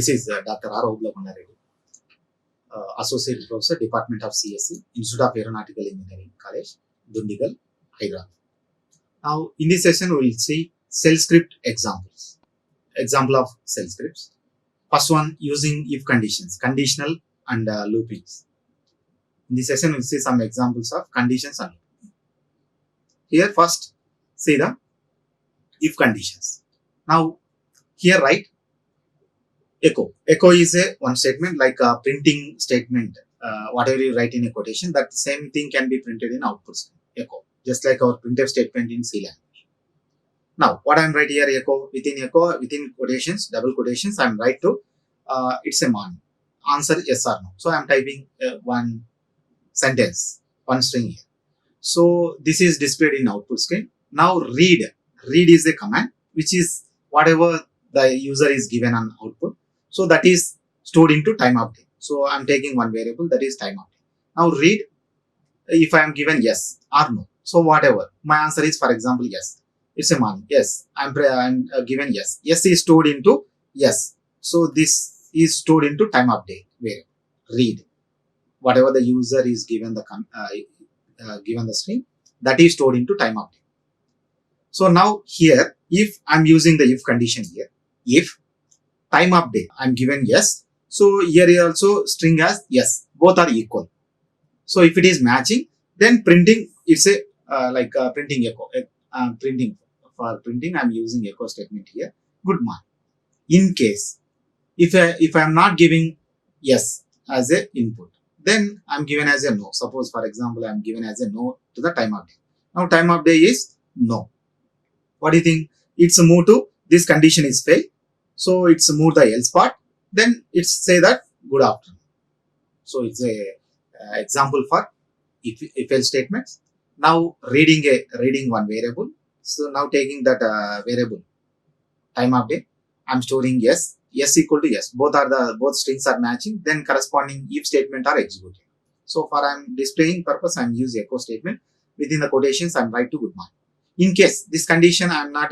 This is Dr. R. Oblakunda Reddy, Associate Professor, Department of CSE, Institute of Aeronautical Engineering College, Dundigal, Hyderabad. Now, in this session, we will see shell script examples. Example of shell scripts. First one, using if conditions, conditional and loopings. In this session, we will see some examples of conditions and looping. Here, first, see the if conditions. Now, here write echo. Echo is a one statement like a printing statement. Whatever you write in a quotation, that same thing can be printed in output screen. Echo, just like our printf statement in C language. Now, what I am writing here, echo, within quotations, double quotations, I am write to, it's a man. Answer yes or no. So, I am typing one sentence, one string here. So, this is displayed in output screen. Now, read. Read is a command, which is whatever the user is given on output. So, that is stored into time update. So, I am taking one variable, that is time update. Now, read if I am given yes or no. So, whatever. My answer is, for example, yes. It's a man. Yes. I am given yes. Yes is stored into yes. So, this is stored into time update variable. Read. Whatever the user is given the string, that is stored into time update. So, now here, if I am using the if condition here, if time update, I am given yes. So, here also string as yes. Both are equal. So, if it is matching, then printing, it's a printing echo. For printing, I am using echo statement here. Good man. In case, if I am not giving yes as a input, then I am given as a no. Suppose, for example, I am given as a no to the time update. Now, time update is no. What do you think? It's a move to this condition is fail. So, it's move the else part. Then it's say that good afternoon. So, it's a example for if else statements. Now, reading one variable. So, now taking that variable time update, I'm storing yes. Yes equal to yes. Both strings are matching. Then corresponding if statement are executed. So, for I'm displaying purpose, I'm using echo statement. Within the quotations, I'm write to good man. In case this condition I'm not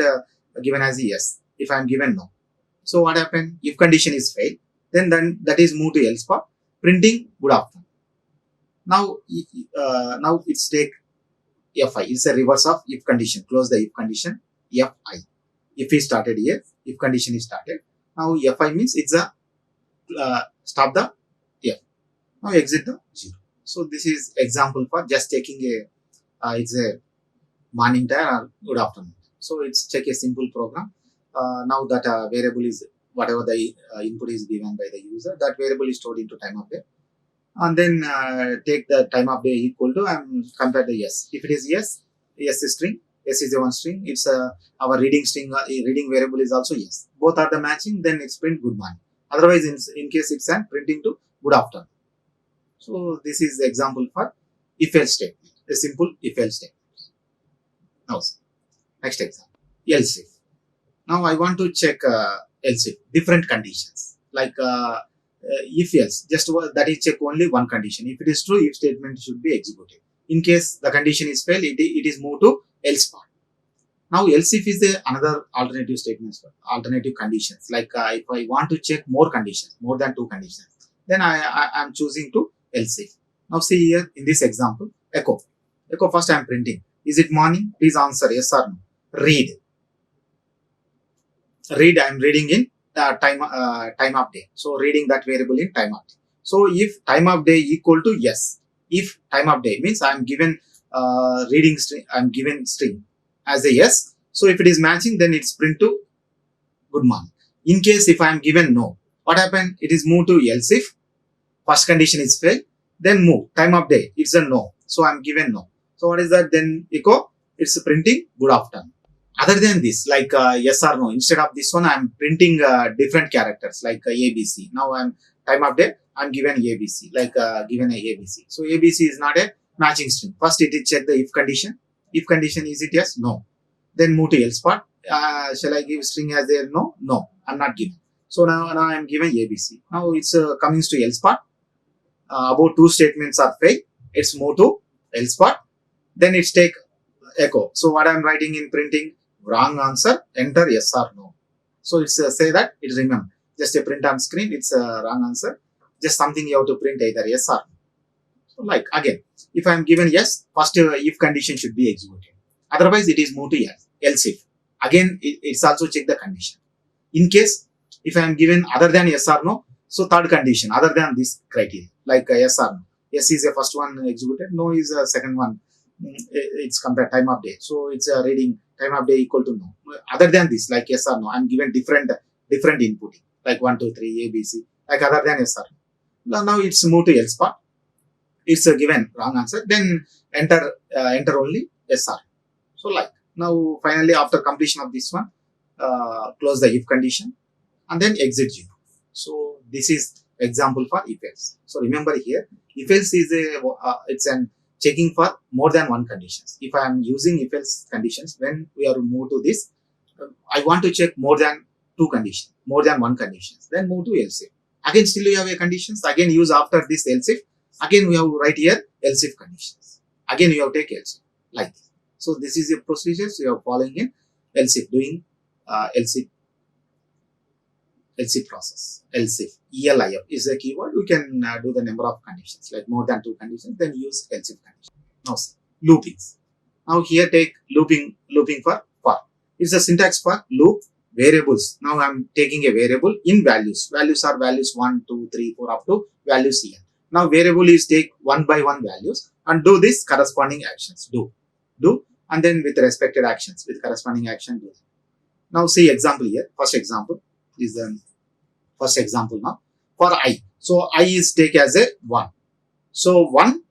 given as a yes, if I'm given no. So what happened? If condition is fail, then that is moved to else part. Printing good afternoon. Now it's take fi. It's a reverse of if condition. Close the if condition. Fi. If is started here, if condition is started. Now fi means it's a stop the f. Now exit the 0. So this is example for just taking it's a morning time or good afternoon. So it's check a simple program. Now that variable is whatever the input is given by the user, that variable is stored into time update. And then take the time update equal to and compare the yes. If it is yes, yes is string, yes is a one string. It's our reading string, reading variable is also yes. Both are the matching, then it's print good morning. Otherwise, in case it's an printing to good afternoon. So this is the example for if else statement, a simple if else statement. Now, next example, else if. Now I want to check else if, different conditions like if else, just that is check only one condition. If it is true, if statement should be executed. In case the condition is fail, it is moved to else part. Now else if is another alternative statements, alternative conditions. Like if I want to check more conditions, more than two conditions, then I am choosing to else if. Now see here in this example, echo. Echo first I am printing. Is it morning? Please answer yes or no. Read. Read. I am reading in time update. So reading that variable in time update. So if time update equal to yes. If time update means I am given reading string. I am given string as a yes. So if it is matching, then it's print to good morning. In case if I am given no, what happened? It is moved to else if. First condition is fail. Then move time update. It's a no. So I am given no. So what is that? Then echo, it's printing good afternoon. Other than this, like yes or no, instead of this one, I'm printing different characters like ABC. Now I'm time update, I'm given ABC, like given a ABC. So ABC is not a matching string. First it is check the if condition. If condition is it yes? No. Then move to else part. Shall I give string as a no? No, I'm not giving. So now I'm given ABC. Now it's coming to else part. About two statements are fail. It's move to else part. Then it's take echo. So what I'm writing in printing, wrong answer, enter yes or no. So it's say that it remember just a print on screen, it's a wrong answer. Just something you have to print either yes or no. So like again, if I am given yes, first if condition should be executed. Otherwise, it is moved to else if. Again, it's also check the condition. In case if I am given other than yes or no, so third condition other than this criteria, like yes or no. Yes is the first one executed, no is the second one. It's compared time of day, so it's a reading time of day equal to no. Other than this, like yes or no, I'm given different inputting, like 1, 2, 3, A, B, C. Like other than yes or no. Now it's moved to else part. It's a given wrong answer. Then enter only yes or no. So like now finally after completion of this one, close the if condition and then exit 0. So this is example for if else. So remember here, if else is it's an checking for more than one conditions. If I am using if else conditions, when we are move to this, I want to check more than two conditions, more than one conditions, then move to else if. Again still you have a conditions, again use after this else if, again we have write here else if conditions. Again you have to take else if, like this. So this is the procedures you are following in else if, doing else if process. Else if, ELIF is a keyword. You can do the number of conditions, like more than two conditions, then use else if condition. Now see, loopings. Now here take looping for. It's a syntax for loop variables. Now I'm taking a variable in values. Values are values 1, 2, 3, 4 up to values here. Now variable is take one by one values and do this corresponding actions. Do and then with respected actions, with corresponding action do. Now see example here. First example is the first example now for I. So I is take as a 1. So 1,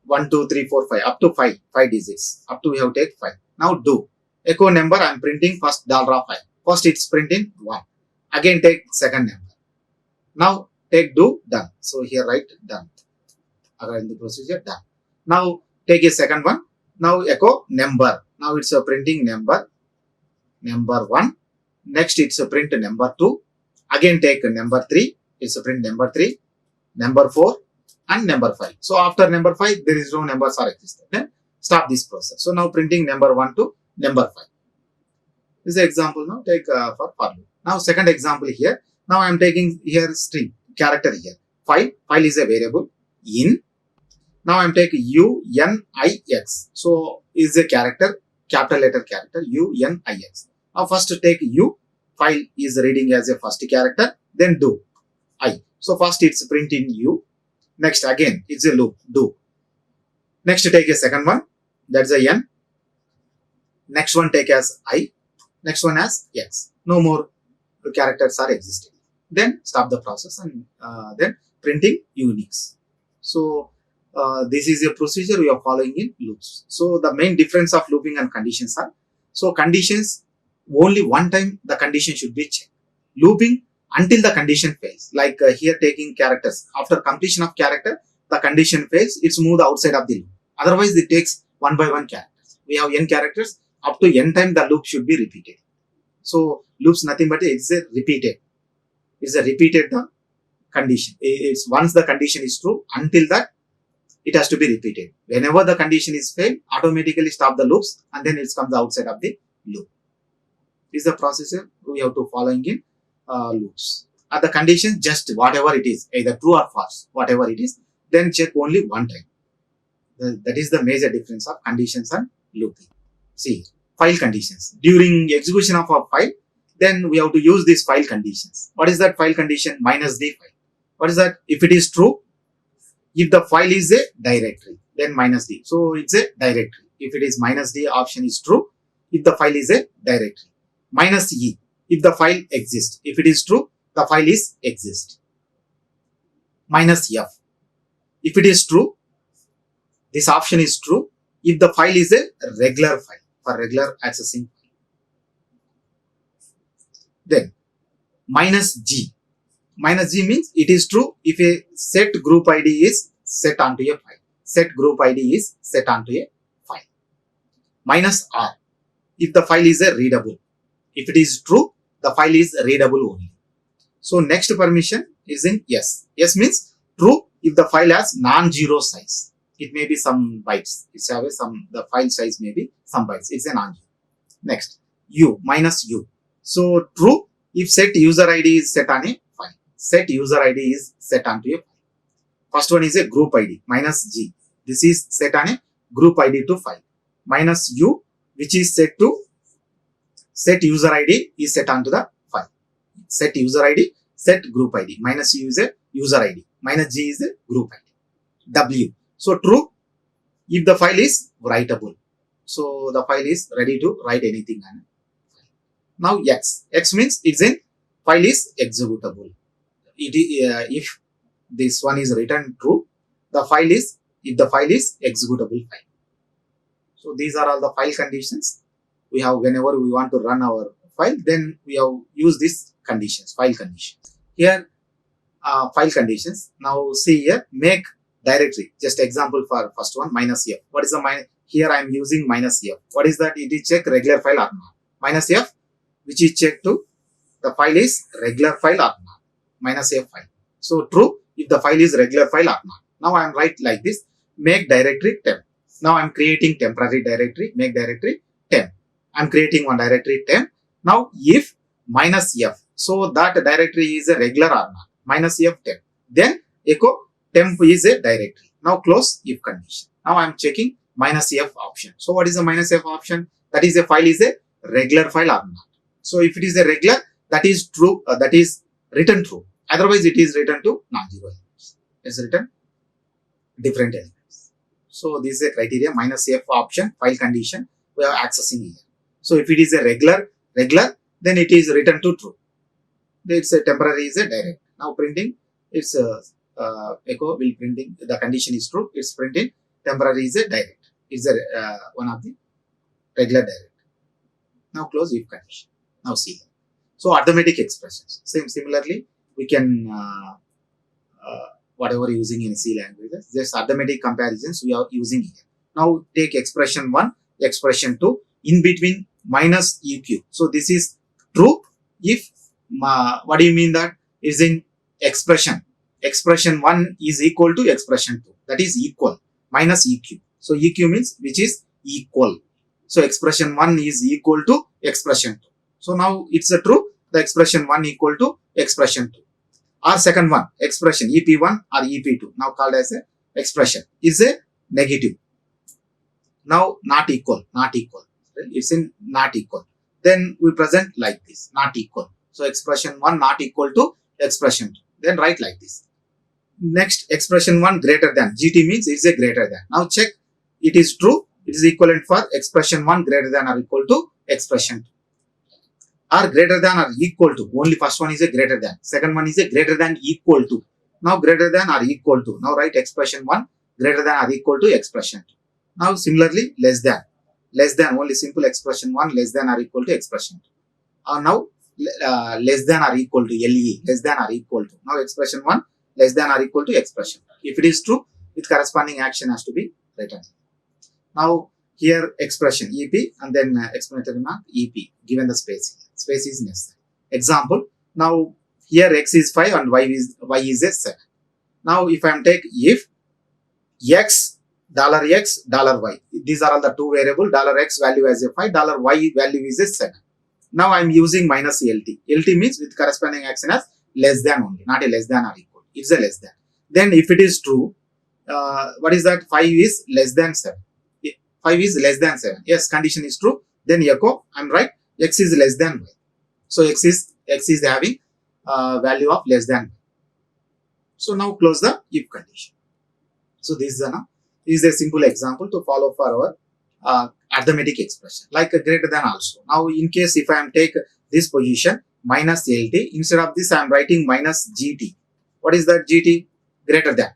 1, 2, 3, 4, 5 up to 5 digits. Up to we have take 5. Now do. Echo number I am printing first $5. First it's printing 1. Again take second number. Now take do, done. So here write done. Again the procedure done. Now take a second one. Now echo number. Now it's a printing number 1. Next it's a print number 2. Again take number 3. It's a print number 3, number 4 and number 5. So after number 5 there is no numbers are existed. Then stop this process. So now printing number 1 to number 5. This is an example now take for loop. Now second example here. Now I am taking here string character here. File is a variable in. Now I am taking UNIX. So is a character, capital letter character UNIX. Now first take U. File is reading as a first character. Then do I. So first it's print in U. Next again it's a loop do. Next take a second one. That's a N. Next one take as I. Next one as X. No more characters are existing. Then stop the process and then printing Unix. So this is a procedure we are following in loops. So the main difference of looping and conditions are, so conditions only one time the condition should be checked. Looping until the condition fails. Like here taking characters. After completion of character, the condition fails, it's moved outside of the loop. Otherwise it takes one by one characters. We have n characters, up to n time the loop should be repeated. So loops nothing but it's a repeated. It's a repeated the condition. It's once the condition is true, until that it has to be repeated. Whenever the condition is failed, automatically stop the loops and then it comes outside of the loop. This is the procedure we have to follow in loops. At the condition, just whatever it is, either true or false, whatever it is, then check only one time. That is the major difference of conditions and looping. See, file conditions. During execution of a file, then we have to use these file conditions. What is that file condition? Minus the file. What is that? If it is true, if the file is a directory, then minus d. So it's a directory. If it is minus d, option is true. If the file is a directory. Minus e, if the file exists. If it is true, the file is exist. Minus f. If it is true, this option is true. If the file is a regular file, for regular accessing. Then minus g. Minus g means it is true if a set group ID is set onto a file. Set group ID is set onto a file. Minus r. If the file is a readable. If it is true, the file is readable only. So next permission is in yes. Yes means true if the file has non-zero size. It may be some bytes. It's the file size may be some bytes. It's a non-zero. Next, u, minus u. So true if set user ID is set on a file. Set user ID is set onto a file. First one is a group ID minus G. This is set on a group ID to file. Minus U, which is set to set user ID is set onto the file. Set user ID, set group ID. Minus U is a user ID. Minus G is a group ID. W. So true if the file is writable. So the file is ready to write anything on it. Now X. X means it's in file is executable. If this one is written true, the file is if the file is executable file. So these are all the file conditions we have whenever we want to run our file. Then we have used these conditions, file conditions. Here file conditions. Now see here, make directory. Just example for first one, minus F. What is the minus? Here I am using minus F. What is that? It is check regular file or not. Minus F, which is check to the file is regular file or not. Minus F file. So true if the file is regular file or not. Now I am write like this, make directory temp. Now I am creating temporary directory, make directory temp. I am creating one directory temp. Now if minus F, so that directory is a regular or not. Minus F temp. Then echo temp is a directory. Now close if condition. Now I am checking minus F option. So what is the minus F option? That is a file is a regular file or not. So if it is a regular, that is true, that is written true. Otherwise it is written to non-zero elements. It's written different elements. So this is a criteria, minus F option, file condition we are accessing here. So if it is a regular, then it is written to true. It's a temporary is a direct. Now printing, it's echo will printing, the condition is true, it's printing, temporary is a direct. It's a one of the regular direct. Now close if condition. Now see. So arithmetic expressions. Similarly, we can whatever using in C languages, just arithmetic comparisons we are using here. Now take expression 1, expression 2, in between minus EQ. So this is true if, what do you mean that? Is in expression. Expression 1 is equal to expression 2. That is equal, minus EQ. So EQ means which is equal. So expression 1 is equal to expression 2. So now it's a true, the expression 1 equal to expression 2. Or second one, expression EP1 or EP2, now called as a expression, is a negative. Now not equal. It's in not equal. Then we present like this, not equal. So expression 1 not equal to expression 2. Then write like this. Next, expression 1 greater than. GT means it's a greater than. Now check, it is true. It is equivalent for expression 1 greater than or equal to expression 2. Or greater than or equal to. Only first one is a greater than. Second one is a greater than equal to. Now greater than or equal to. Now write expression 1 greater than or equal to expression 2. Now similarly less than. Less than, only simple expression 1 less than or equal to expression 2. Now less than or equal to LE. Less than or equal to. Now expression 1 less than or equal to expression 2. If it is true, its corresponding action has to be written. Now here expression EP and then explanatory mark EP given the space here. Space is necessary. Example, now here x is 5 and y is a 7. Now if I am take if x, $y, these are all the two variable, $x value as a 5, $y value is a 7. Now I am using minus LT. LT means with corresponding action as less than only, not a less than or equal. It's a less than. Then if it is true, what is that? 5 is less than 7. 5 is less than 7. Yes, condition is true. Then echo, I am right, x is less than y. So x is having value of less than y. So now close the if condition. So this is a simple example to follow for our arithmetic expression, like a greater than also. Now in case if I am take this position minus LT, instead of this I am writing minus GT. What is that? GT? Greater than.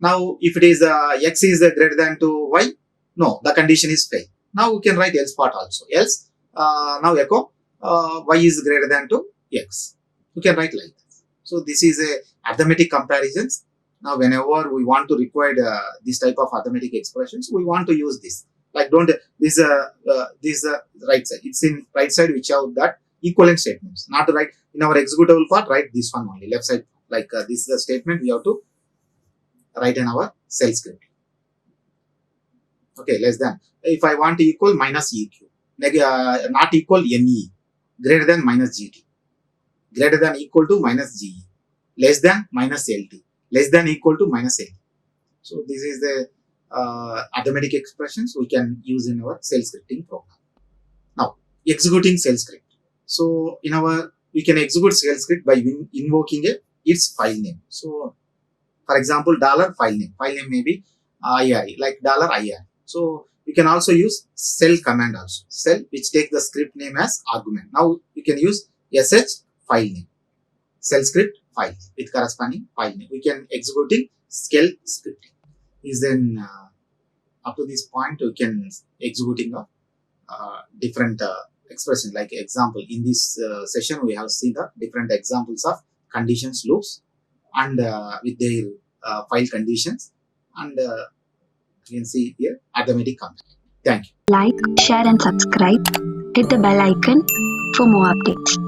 Now if it is x is greater than to y, no, the condition is fail. Now we can write else part also. Else, now echo y is greater than to x. You can write like this. So this is a arithmetic comparisons. Now whenever we want to require this type of arithmetic expressions, we want to use this. Like don't this right side. It's in right side which have that equivalent statements. Not right in our executable part. Write this one only left side. Like this is a statement we have to write in our cell script. Okay, less than. If I want to equal minus EQ, not equal NE, greater than minus GT. greater than equal to minus GE, less than minus LT, less than equal to minus LT. So this is the arithmetic expressions we can use in our cell scripting program. Now, executing cell script. So we can execute cell script by invoking its file name. So for example, $file name. File name may be IRE, like $IR. So you can also use cell command also. Cell which take the script name as argument. Now you can use sh file name. Cell script file with corresponding file name. We can executing cell scripting. Is then up to this point we can executing a different expression. Like example, in this session we have seen the different examples of conditions loops and with their file conditions, and you can see here arithmetic command. Thank you. Like, share and subscribe. Hit the bell icon for more updates.